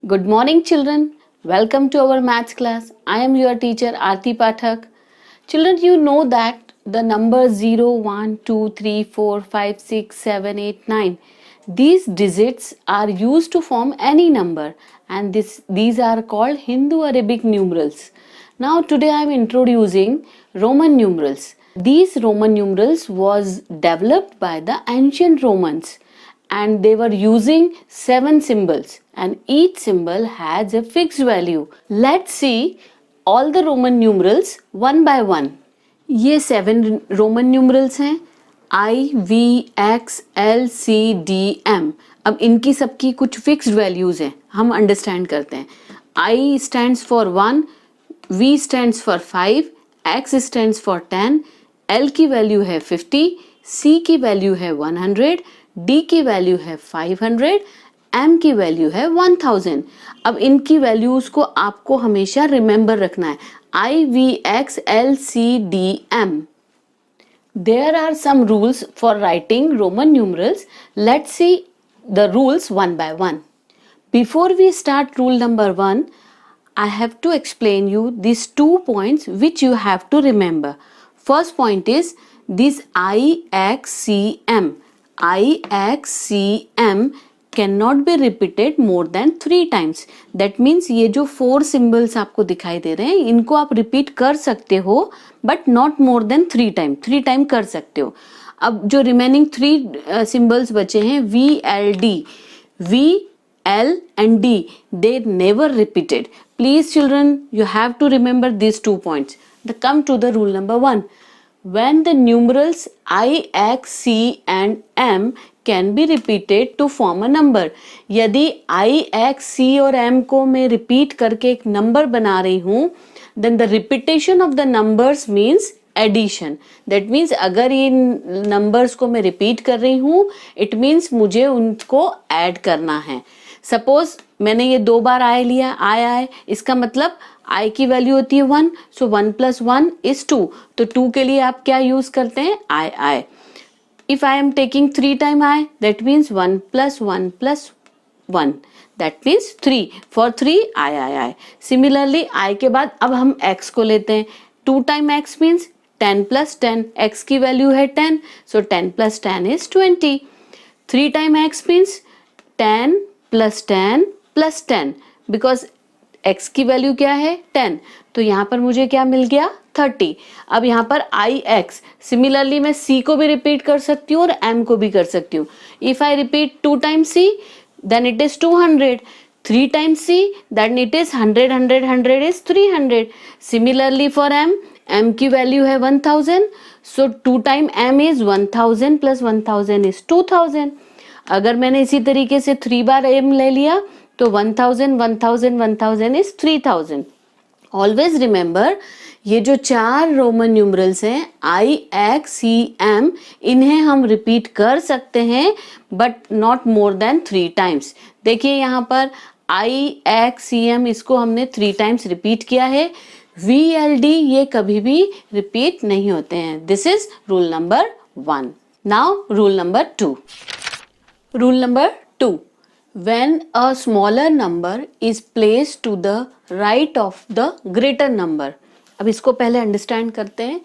Good morning, children. Welcome to our maths class. I am your teacher Aarti Pathak. Children, you know that the numbers 0, 1, 2, 3, 4, 5, 6, 7, 8, 9. These digits are used to form any number, and these are called Hindu-Arabic numerals. Now today I am introducing Roman numerals. These Roman numerals was developed by the ancient Romans, and they were using 7 symbols, and each symbol has a fixed value. Let's see all the Roman numerals one by one. ये 7 Roman numerals हैं IVXLCDM. अब इनकी सबकी कुछ fixed values हैं, हम understand करते हैं. I stands for 1, V stands for 5, X stands for 10, L की वैल्यू है 50, C की वैल्यू है 100, D की वैल्यू है 500, M की वैल्यू है 1000. अब इनकी वैल्यूज को आपको हमेशा रिमेंबर रखना है. IVXLCDM. There are some rules for writing Roman numerals. Let's see the rules one by one. Before we start rule number 1, I have to explain you these 2 points which you have to remember. First point is this IXCM. IXCM cannot be repeated more than 3 times. That means ये जो 4 symbols आपको दिखाई दे रहे हैं इनको आप repeat कर सकते हो but not more than 3 time. 3 time कर सकते हो. अब जो remaining 3 symbols बचे हैं VLD, V, L and D, they never repeated. Please children, you have to remember these 2 points. Come to the rule number 1. When the numerals I, X, C and M can be repeated to form a number. यदि I, X, C और M को मैं repeat करके एक number बना रही हूँ, then the repetition of the numbers means addition. That means अगर ये numbers को मैं repeat कर रही हूँ, it means मुझे उनको add करना है. Suppose मैंने ये 2 बार I लिया, I, इसका मतलब I की वैल्यू होती है 1, so 1 plus 1 is 2. तो 2 के लिए आप क्या यूज करते हैं? I. If I am taking 3 time I, that means 1 plus 1 plus 1. That means 3. For 3 I. Similarly I के बाद अब हम x को लेते हैं. 2 time x means 10 plus 10. x की वैल्यू है 10, so 10 plus 10 is 20. 3 time x means 10 plus 10 plus 10, because x की वैल्यू क्या है 10, तो यहाँ पर मुझे क्या मिल गया 30. अब यहाँ पर IX, सिमिलरली मैं C को भी रिपीट कर सकती हूँ और M को भी कर सकती हूँ. If I repeat 2 times C, then it is 200. 3 times C, then it is 100 is 300. Similarly for M की वैल्यू है 1000, so 2 times M is 1000 plus 1000 is 2000. अगर मैंने इसी तरीके से 3 बार M ले लिया तो 1000 is 3000. Always remember, ये जो 4 रोमन न्यूमरल्स हैं IXCM, इन्हें हम रिपीट कर सकते हैं but not more than 3 times. देखिए यहाँ पर IXCM, इसको हमने 3 टाइम्स रिपीट किया है. VLD ये कभी भी रिपीट नहीं होते हैं. This is rule number 1. Now rule number 2. Rule number 2. When a smaller number is placed to the right of the greater number. अब इसको पहले अंडरस्टैंड करते हैं.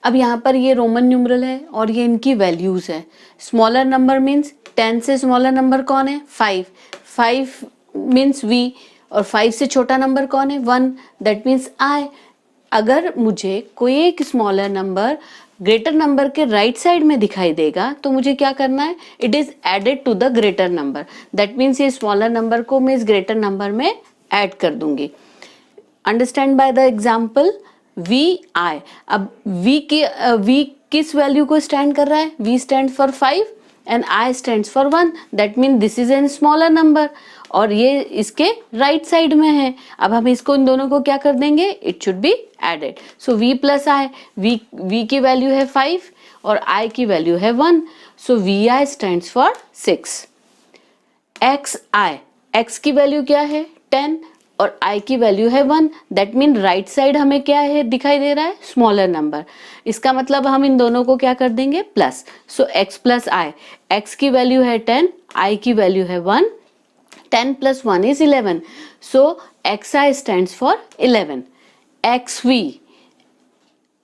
अब यहाँ पर ये रोमन न्यूमरल है और ये इनकी वैल्यूज है. स्मॉलर नंबर मीन्स 10 से स्मॉलर नंबर कौन है 5. 5 मीन्स V, और 5 से छोटा नंबर कौन है 1. That means I. अगर मुझे कोई एक स्मॉलर नंबर ग्रेटर नंबर के राइट साइड में दिखाई देगा तो मुझे क्या करना है? It is added to the greater number. That means ये स्मॉलर नंबर को मैं इस ग्रेटर नंबर में ऐड कर दूंगी. Understand by the example VI. अब V किस वैल्यू को स्टैंड कर रहा है? V stand for 5 and I stand for 1. That mean this is an smaller number और ये इसके राइट साइड में है. अब हम इसको इन दोनों को क्या कर देंगे? It should be added. So V plus I, V की वैल्यू है 5 और I की वैल्यू है 1, so VI stands for 6. XI, X की वैल्यू क्या है 10 और I की वैल्यू है 1. दैट मीन राइट साइड हमें क्या है दिखाई दे रहा है? Smaller number. इसका मतलब हम इन दोनों को क्या कर देंगे? Plus. So X plus I. X की वैल्यू है 10, I की वैल्यू है 1, 10 plus 1 is 11. So xi stands for 11. xv,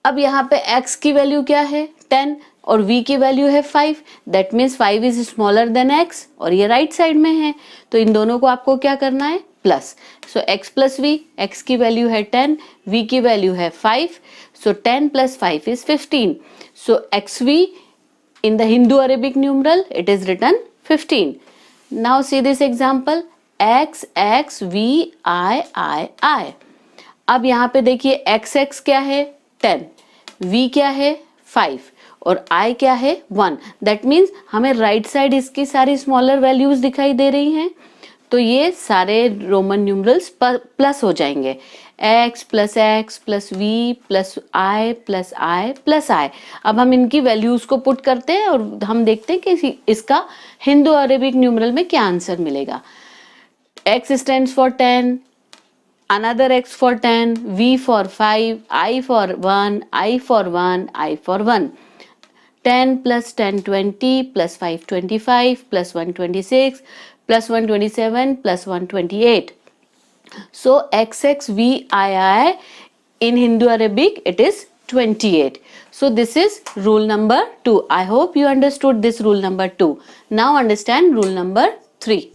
अब यहाँ पे x की वैल्यू क्या है 10 और v की वैल्यू है 5, that means 5 is smaller than x और ये राइट साइड में है, तो इन दोनों को आपको क्या करना है प्लस. सो x प्लस v, x की वैल्यू है 10, v की वैल्यू है 5, सो 10 plus 5 is 15. So xv in the Hindu Arabic numeral it is written 15. Now see this example x x v I. अब यहाँ पे देखिए x क्या है 10, v क्या है 5 और I क्या है 1. दैट मीन्स हमें राइट साइड इसकी सारी स्मॉलर वैल्यूज दिखाई दे रही हैं, तो ये सारे रोमन न्यूमरल्स प्लस हो जाएंगे. x plus v plus I plus I. अब हम इनकी वैल्यूज को पुट करते हैं और हम देखते हैं कि इसका हिंदू अरेबिक न्यूमरल में क्या आंसर मिलेगा. x stands for 10, another x for 10, v for 5, I for 1, I for 1, I for 1. 10 plus 10 20 plus 5 25 plus 1 26 plus 1 27 plus 1 28. So XXVII in Hindu Arabic it is 28. So this is rule number 2. I hope you understood this rule number 2. Now understand rule number 3.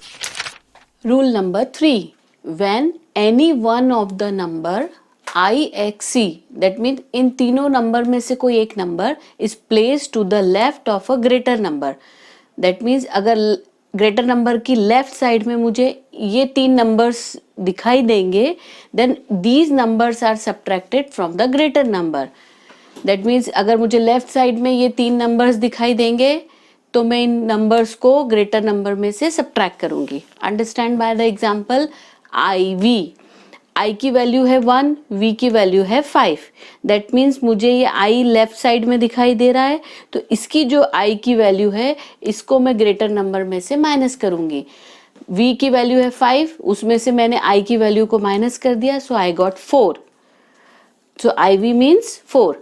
Rule number 3. When any one of the number IXC, that means इन तीनों number में से कोई एक number is placed to the left of a greater number. That means अगर greater number की left side में मुझे ये तीन नंबर्स दिखाई देंगे, then these numbers are subtracted from the greater number. That means अगर मुझे लेफ्ट साइड में ये तीन नंबर्स दिखाई देंगे तो मैं इन नंबर्स को ग्रेटर नंबर में से सब्ट्रैक्ट करूंगी. Understand by the example IV. I की वैल्यू है 1, V की वैल्यू है 5. दैट मीन्स मुझे ये I लेफ्ट साइड में दिखाई दे रहा है, तो इसकी जो I की वैल्यू है इसको मैं ग्रेटर नंबर में से माइनस करूंगी. V की वैल्यू है 5, उसमें से मैंने I की वैल्यू को माइनस कर दिया, सो I got 4. So IV means 4.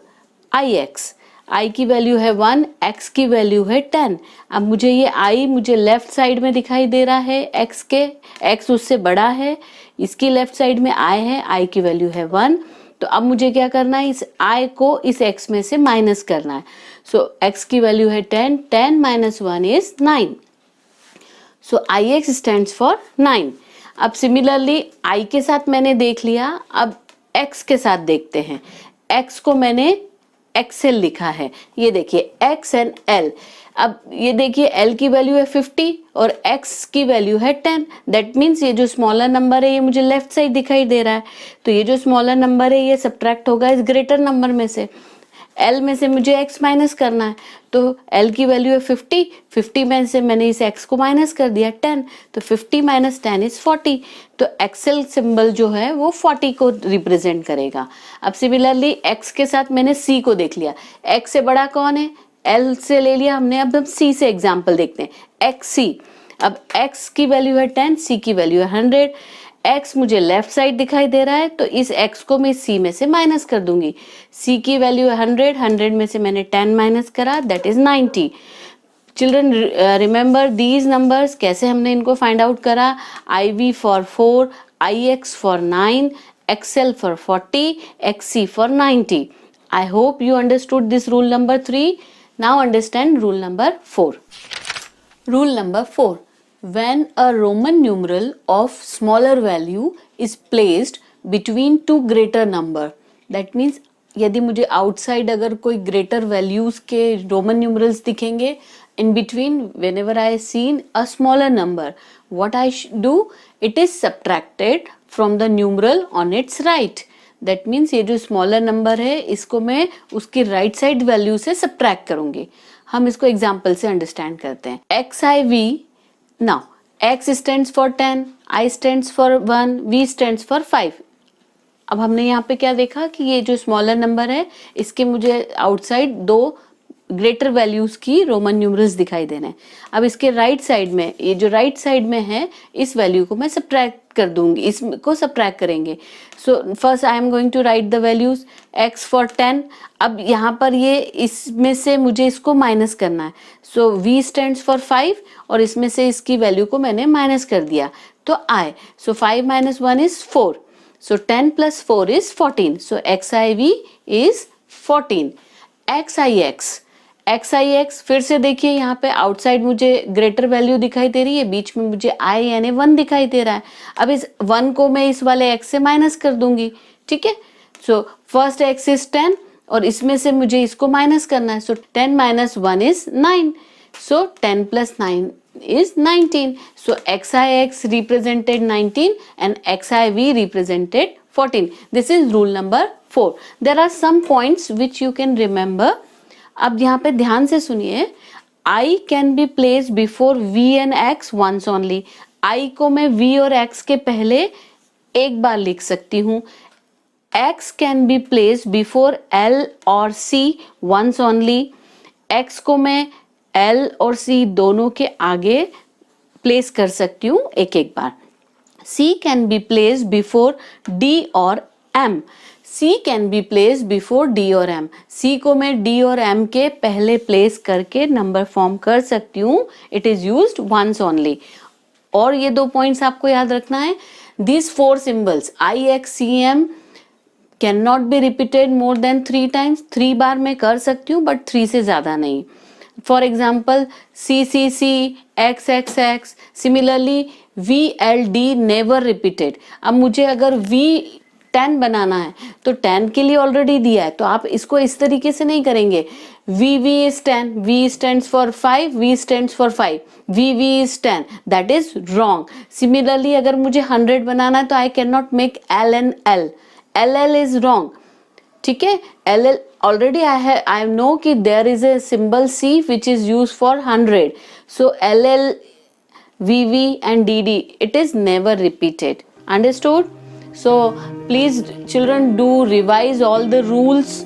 IX, I की वैल्यू है 1, X की वैल्यू है 10. अब मुझे ये I मुझे लेफ्ट साइड में दिखाई दे रहा है X के, X उससे बड़ा है, इसकी लेफ्ट साइड में I है, I की वैल्यू है 1. तो अब मुझे क्या करना है, इस I को इस X में से माइनस करना है. सो X की वैल्यू है 10, 10 minus 1 is 9. So IX stands for 9. अब सिमिलरली I के साथ मैंने देख लिया, अब X के साथ देखते हैं. X को मैंने XL लिखा है, ये देखिए X एंड L. अब ये देखिए L की वैल्यू है 50 और X की वैल्यू है 10. दैट मीन्स ये जो स्मॉलर नंबर है ये मुझे लेफ्ट साइड दिखाई दे रहा है, तो ये जो स्मॉलर नंबर है ये सब्ट्रैक्ट होगा इस ग्रेटर नंबर में से. L में से मुझे X माइनस करना है, तो L की वैल्यू है 50, 50 में से मैंने इस X को माइनस कर दिया 10, तो 50 माइनस 10 इज 40. तो XL सिंबल जो है वो 40 को रिप्रेजेंट करेगा. अब सिमिलरली X के साथ मैंने C को देख लिया. X से बड़ा कौन है, L से ले लिया हमने. अब हम C से एग्जाम्पल देखते हैं. XC, अब X की वैल्यू है 10, C की वैल्यू है 100. X मुझे लेफ्ट साइड दिखाई दे रहा है, तो इस X को मैं C में से माइनस कर दूंगी. C की वैल्यू है 100, 100 में से मैंने 10 माइनस करा, that is 90. Children remember these numbers, कैसे हमने इनको फाइंड आउट करा. IV for 4, IX for 9, XL for 40, XC for 90. I hope you understood this rule number 3. Now understand rule number 4. Rule number 4. When a Roman numeral of smaller value is placed between two greater number, that means यदि मुझे outside अगर कोई greater values के Roman numerals दिखेंगे, in between whenever I seen a smaller number, what I do, it is subtracted from the numeral on its right. That means ये जो smaller number है इसको मैं उसकी right side value से subtract करूंगी. हम इसको example से understand करते हैं. XIV. Now, X stands for 10, I stands for 1, V stands for 5. अब हमने यहाँ पे क्या देखा कि ये जो स्मॉलर नंबर है इसके मुझे आउटसाइड दो ग्रेटर वैल्यूज की रोमन न्यूमरल्स दिखाई देने हैं. अब इसके राइट साइड में, ये जो राइट साइड में है इस वैल्यू को मैं सब्ट्रैक्ट कर दूंगी, इसको सब्ट्रैक्ट करेंगे. So first I am going to write the values. X for 10. अब यहाँ पर ये इसमें से मुझे इसको माइनस करना है. सो V स्टैंड्स फॉर 5 और इसमें से इसकी वैल्यू को मैंने माइनस कर दिया. तो I. So 5 minus 1 is 4. So 10 plus 4 is 14. So XIV is 14. XIX फिर से देखिए यहाँ पे आउटसाइड मुझे ग्रेटर वैल्यू दिखाई दे रही है, बीच में मुझे I यानी 1 दिखाई दे रहा है. अब इस 1 को मैं इस वाले x से माइनस कर दूंगी. ठीक है. सो फर्स्ट x इज 10 और इसमें से मुझे इसको माइनस करना है. सो 10 minus 1 is 9. So 10 plus 9 is 19. So XIX represented 19 and XIV represented 14. This is rule number 4. There are some points which you can remember. अब यहाँ पे ध्यान से सुनिए. I can be placed before V and X once only. I को मैं V और X के पहले एक बार लिख सकती हूँ. X can be placed before L और C once only. X को मैं L और C दोनों के आगे प्लेस कर सकती हूँ एक एक बार. C can be placed before D और M. C can be placed before D और M. C को मैं D और M के पहले प्लेस करके नंबर फॉर्म कर सकती हूँ. It is used once only. और ये 2 पॉइंट्स आपको याद रखना है. These 4 symbols I, X, C, M cannot be repeated more than 3 times. 3 बार मैं कर सकती हूँ बट 3 से ज़्यादा नहीं. For example CCC, XXX, similarly VLD never repeated. अब मुझे अगर V10 बनाना है तो 10 के लिए ऑलरेडी दिया है, तो आप इसको इस तरीके से नहीं करेंगे. VV is 10, V stands for 5, V stands for 5, VV is 10. That is wrong. Similarly अगर मुझे 100 बनाना है तो I cannot make L and L. LL is wrong. ठीक है. LL already I know कि there is a symbol C which is used for 100. So LL, VV and DD, it is never repeated. Understood? So please children do revise all the rules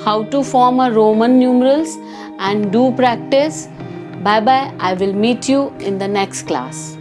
how to form a Roman numerals and do practice. Bye bye. I will meet you in the next class.